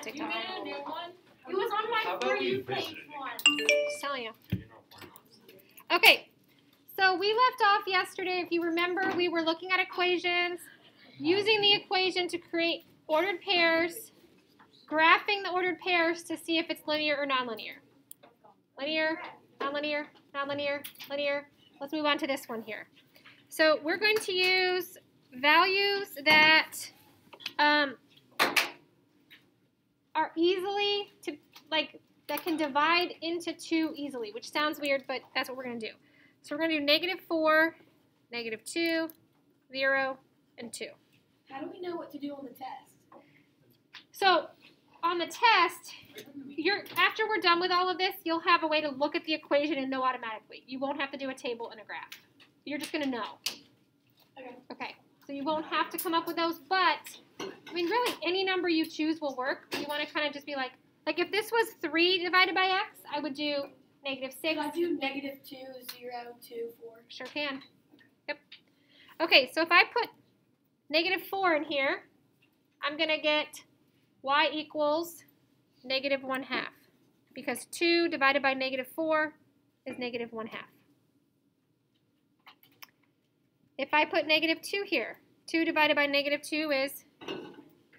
TikTok. You made a new one? It was on my For You page once. Just telling you. Okay, so we left off yesterday. If you remember, we were looking at equations, using the equation to create ordered pairs, graphing the ordered pairs to see if it's linear or nonlinear. Linear, nonlinear, nonlinear, linear. Let's move on to this one here. So we're going to use values that are easily that can divide into 2 easily, which sounds weird, but that's what we're going to do. So we're going to do -4, -2, 0, and 2. How do we know what to do on the test? So on the test, after we're done with all of this, you'll have a way to look at the equation and know automatically. You won't have to do a table and a graph. You're just going to know. Okay. So you won't have to come up with those, but I mean, really, any number you choose will work. You want to kind of just be like if this was 3 divided by x, I would do -6. Can I do -2, 0, 2, 4? Sure can. Yep. Okay, so if I put -4 in here, I'm going to get y equals -1/2, because 2 divided by -4 is -1/2. If I put -2 here, 2 divided by -2 is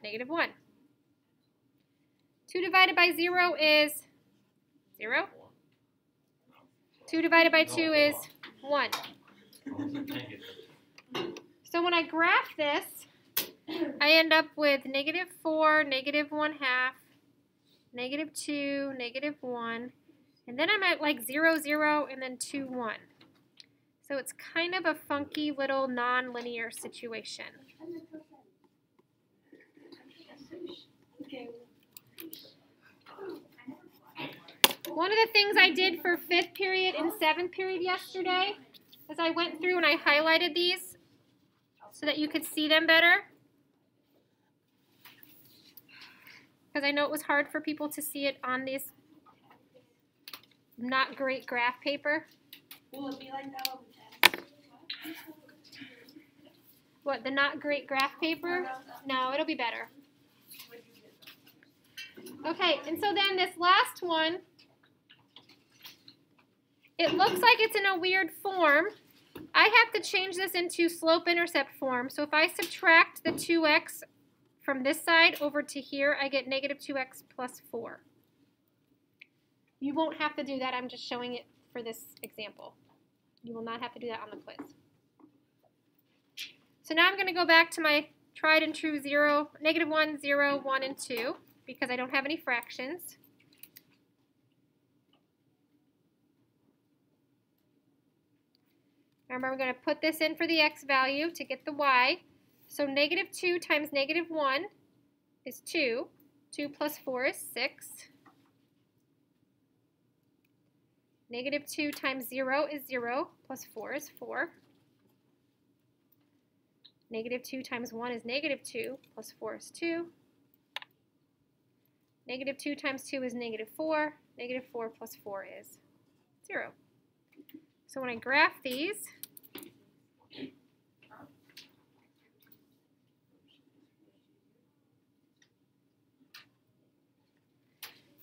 -1. 2 divided by 0 is 0. 2 divided by 2 is 1. So when I graph this, I end up with -4, -1/2, -2, -1, and then I'm at like 0, 0, and then 2, 1. So it's kind of a funky little non-linear situation. One of the things I did for 5th period and 7th period yesterday is I went through and I highlighted these so that you could see them better. Because I know it was hard for people to see it on this not great graph paper. Will it be like that on the test? What, the not great graph paper? No, it'll be better. Okay, and so then this last one, it looks like it's in a weird form. I have to change this into slope-intercept form. So if I subtract the 2x from this side over to here, I get -2x plus 4. You won't have to do that. I'm just showing it for this example. You will not have to do that on the quiz. So now I'm going to go back to my tried and true -1, 0, 1, and 2, because I don't have any fractions. Remember, I'm going to put this in for the x value to get the y. So -2 times -1 is 2. 2 plus 4 is 6. -2 times 0 is 0, plus 4 is 4. -2 times 1 is -2, plus 4 is 2. -2 times 2 is -4. -4 plus 4 is 0. So when I graph these,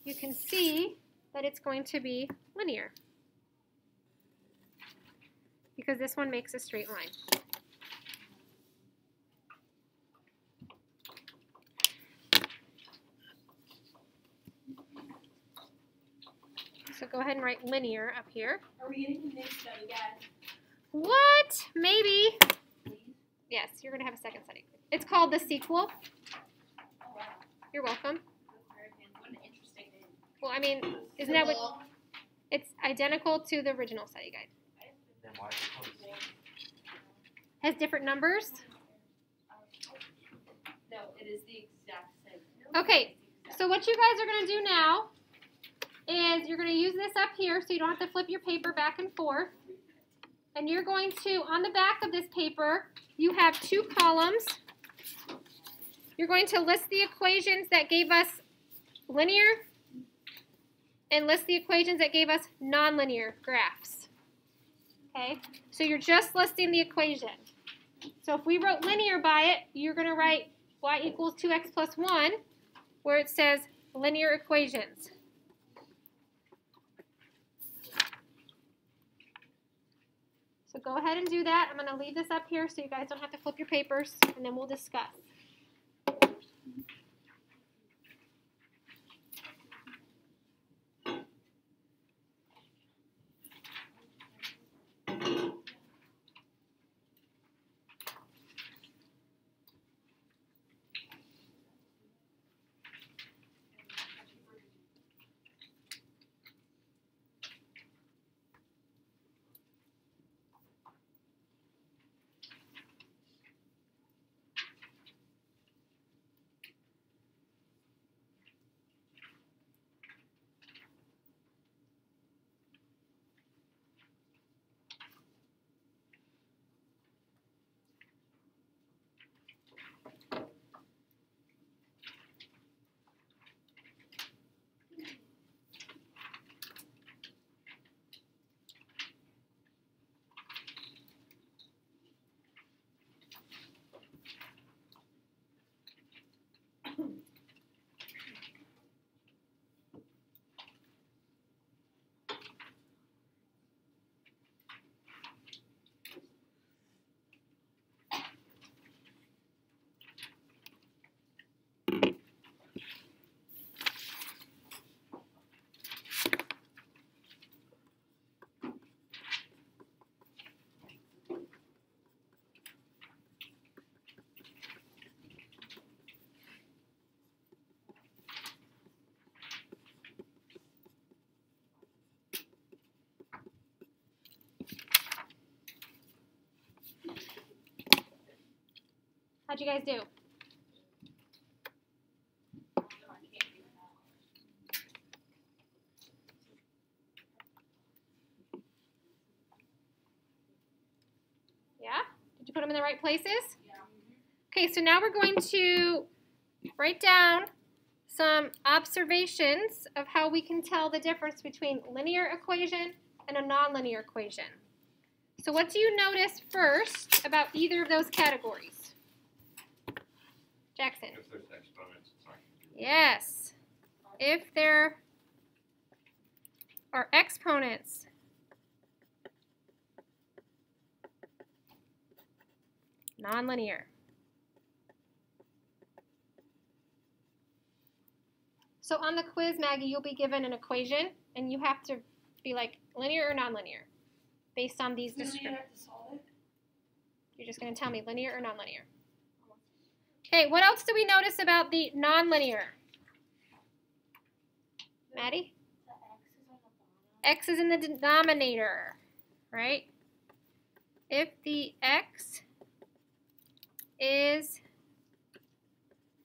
you can see that it's going to be linear, because this one makes a straight line. So go ahead and write linear up here. Are we getting the next study guide? What? Maybe. Yes, you're going to have a second study. It's called the sequel. You're welcome. Well, I mean, isn't that what? It's identical to the original study guide. Has different numbers? No, it is the exact same. Okay, so what you guys are going to do now is you're going to use this up here so you don't have to flip your paper back and forth. And you're going to, on the back of this paper, you have 2 columns. You're going to list the equations that gave us linear and list the equations that gave us nonlinear graphs. Okay, so you're just listing the equation. So if we wrote linear by it, you're going to write y equals 2x plus 1. where it says linear equations. So go ahead and do that. I'm going to leave this up here so you guys don't have to flip your papers, and then we'll discuss. How'd you guys do? Yeah? Did you put them in the right places? Yeah. Okay, so now we're going to write down some observations of how we can tell the difference between linear equation and a nonlinear equation. So what do you notice first about either of those categories? Jackson. If there's exponents, it's not going to be. Yes. If there are exponents, nonlinear. So on the quiz, Maggie, you'll be given an equation, and you have to be like linear or nonlinear based on these descriptions. You're just going to tell me linear or nonlinear. Okay, what else do we notice about the nonlinear? Maddie? X is in the denominator, right? If the X is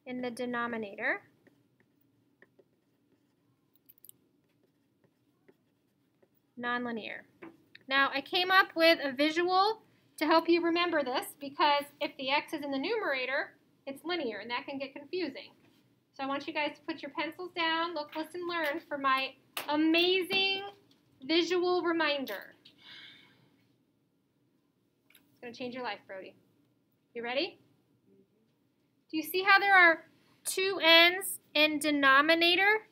in the denominator, nonlinear. Now, I came up with a visual to help you remember this because if the X is in the numerator, it's linear, and that can get confusing. So I want you guys to put your pencils down, look, listen, learn for my amazing visual reminder. It's going to change your life, Brody. You ready? Do you see how there are two n's in denominator?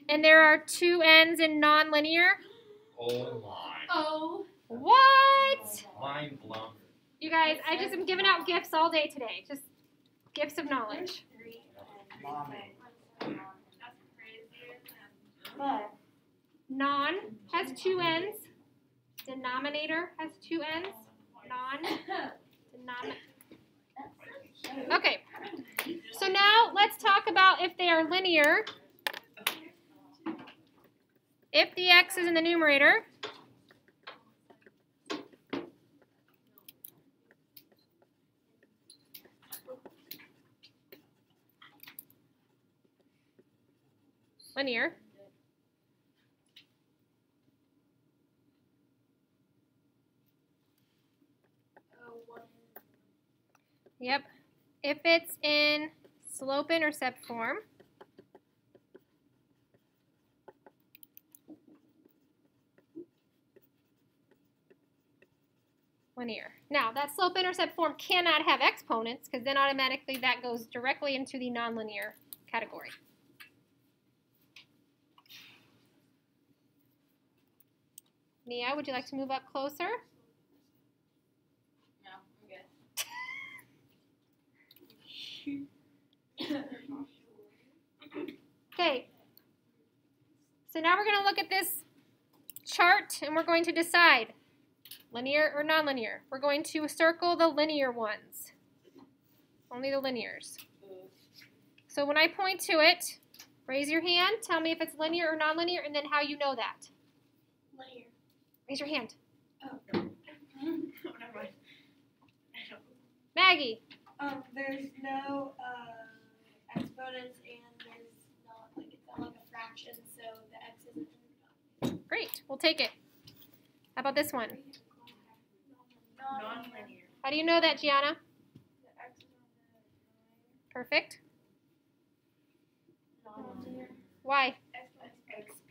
And there are two n's in nonlinear? Oh my. Oh. What? Mind blown. You guys, I just am giving out gifts all day today. Just gifts of knowledge. Non has two n's. Denominator has two n's. Okay. So now let's talk about if they are linear. If the X is in the numerator, linear. Yep. If it's in slope-intercept form, Linear. Now, that slope-intercept form cannot have exponents because then automatically that goes directly into the nonlinear category. Mia, would you like to move up closer? No, I'm good. Okay. So now we're going to look at this chart and we're going to decide linear or nonlinear. We're going to circle the linear ones. Only the linears. So when I point to it, raise your hand, tell me if it's linear or nonlinear, and then how you know that. Linear. Raise your hand. Oh. Never mind. Maggie. There's no exponents and there's not like it's not like a fraction, so the x isn't. Great. We'll take it. How about this one? Non-linear. How do you know that, Gianna? The x is on the Perfect. non-linear. Why? Exponent.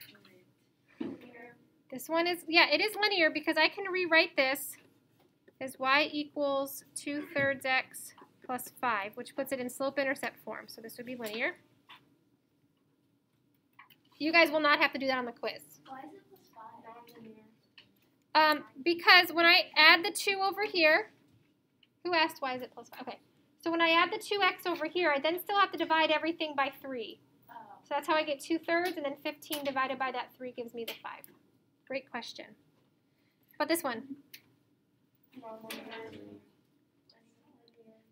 This one is, yeah, it is linear because I can rewrite this as y equals 2/3 x plus 5, which puts it in slope-intercept form. So this would be linear. You guys will not have to do that on the quiz. Why is it plus 5? Non-linear. Because when I add the 2 over here, who asked why is it plus 5? Okay, so when I add the 2x over here, I then still have to divide everything by 3. Oh. So that's how I get 2/3, and then 15 divided by that 3 gives me the 5. Great question. But this one.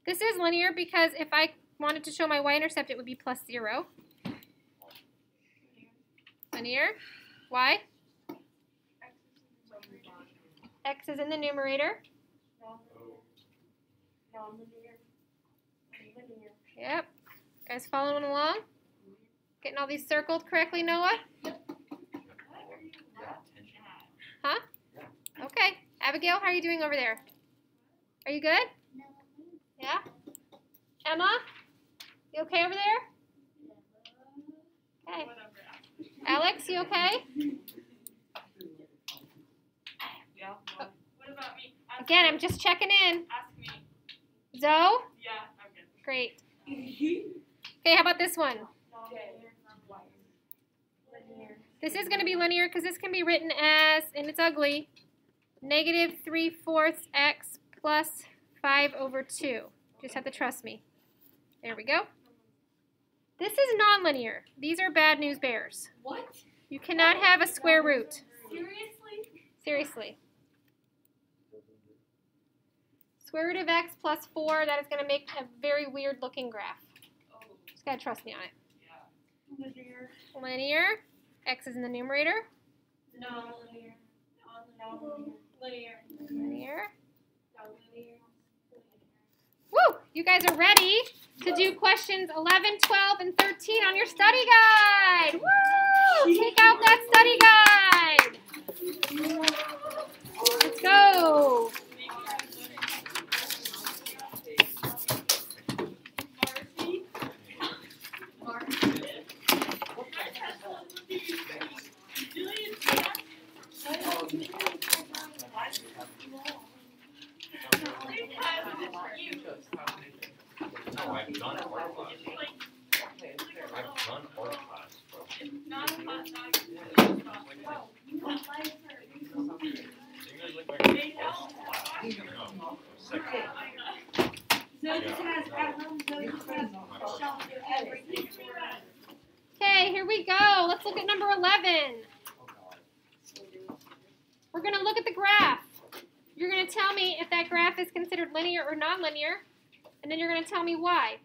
This is linear because if I wanted to show my y-intercept, it would be plus 0. Linear. Why? X is in the numerator. Yep. Guys following along? Getting all these circled correctly, Noah? Huh? Okay. Abigail, how are you doing over there? Are you good? Yeah? Emma? You okay over there? Okay. Alex, you okay? Yeah. What about me? Again, I'm just checking in. Ask me. Zoe? Yeah, I'm good. Great. Okay, how about this one? This is going to be linear because this can be written as, and it's ugly, negative 3/4 x plus 5/2. Just have to trust me. There we go. This is nonlinear. These are bad news bears. What? You cannot have a square root. Seriously? Seriously. Square root of x plus 4, that is going to make a very weird looking graph. Oh. Just got to trust me on it. Yeah. Linear. Linear. X is in the numerator. Non-linear. Non-linear. Linear. Linear. Non-linear. Woo! You guys are ready to do questions 11, 12, and 13 on your study guide. Woo! Take out that study guide. Let's go. No, I've done art class. I've done art class. You guys look like a first class. No, second. Okay, here we go. Let's look at number 11. We're going to look at the graph. You're going to tell me if that graph is considered linear or nonlinear, and then you're going to tell me why.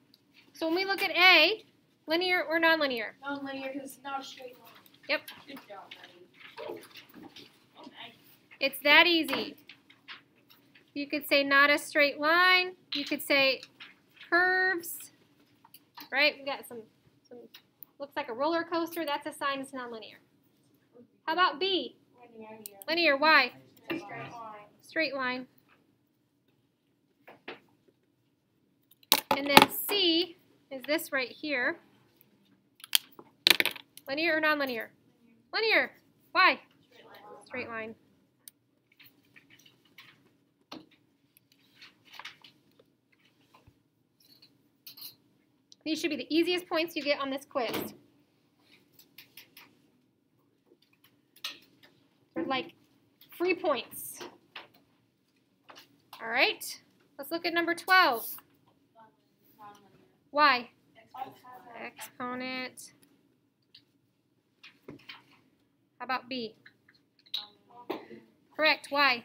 So when we look at A, linear or nonlinear? Non-linear because it's not a straight line. Yep. Good job, buddy. Oh, nice. It's that easy. You could say not a straight line. You could say curves, right? We got some looks like a roller coaster. That's a sign it's nonlinear. How about B? Linear. Why? It's a straight line. Straight line. And then C is this right here. Linear or nonlinear? Linear. Why? Straight line. Straight line. These should be the easiest points you get on this quiz. They're like free points. All right, let's look at number 12. Why? Exponent. How about B? Correct. Why?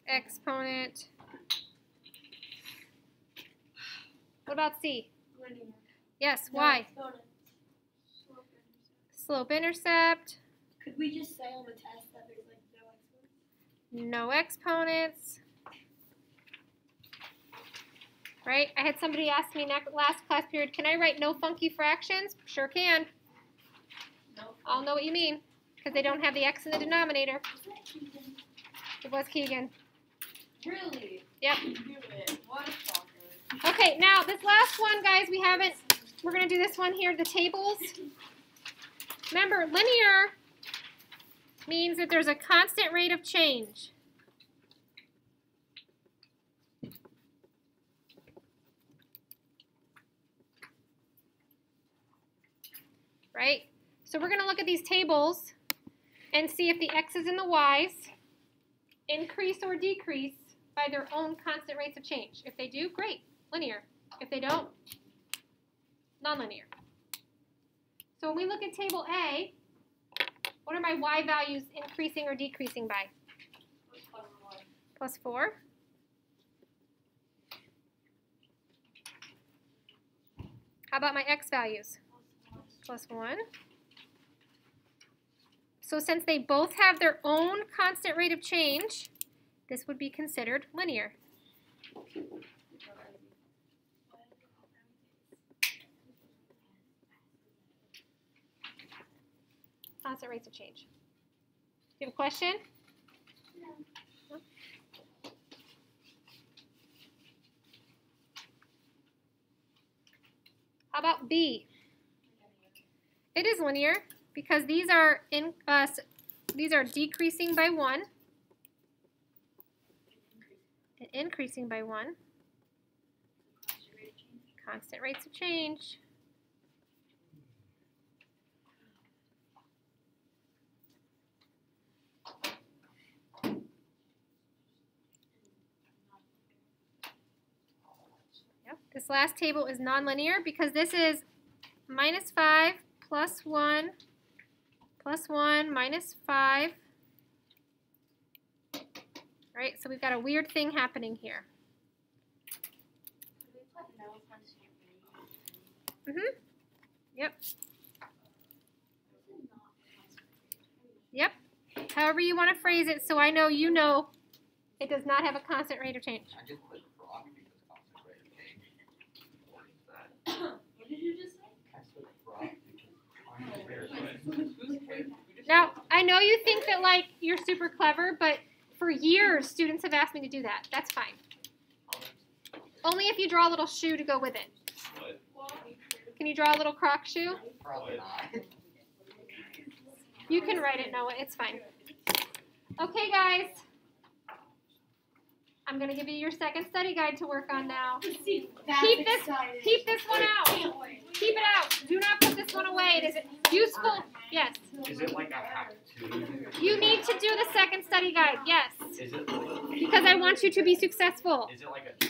Exponent. What about C? Linear. Yes. Why? Exponent. Slope-intercept. Could we just say on the test that there's like No no exponents? exponents. Right? I had somebody ask me last class period, can I write no funky fractions? Sure can. No. I'll know what you mean, because they don't have the x in the denominator. It was Keegan. Really? Yep. You do it. What a shocker. Okay, now this last one, guys, we're going to do this one here, the tables. Remember, linear means that there's a constant rate of change. Right? So we're going to look at these tables and see if the x's and the y's increase or decrease by their own constant rates of change. If they do, great, linear. If they don't, nonlinear. So when we look at table A, what are my y values increasing or decreasing by? Plus 4. How about my x values? Plus 1. So since they both have their own constant rate of change, this would be considered linear. Constant rates of change. Do you have a question? No. How about B? It is linear because these are decreasing by 1 and increasing by 1. Constant rates of change. Yep. This last table is nonlinear because this is minus 5 plus 1 minus 5. Right, so we've got a weird thing happening here. Yep. Yep. However you want to phrase it, so I know you know it does not have a constant rate of change. I just put frog because constant rate of change. What is that? What did you just say? I put frog because constant rate of change. Now, I know you think that like you're super clever, but for years students have asked me to do that. That's fine. Only if you draw a little shoe to go with it. What? Can you draw a little croc shoe? Probably not. You can write it, Noah. It's fine. Okay, guys. I'm going to give you your second study guide to work on now. Keep this one out. Keep it out. Do not put this one away. It is useful. Yes. Is it like I have to? You need to do the second study guide. Yes. Is it? Because I want you to be successful. Is it like a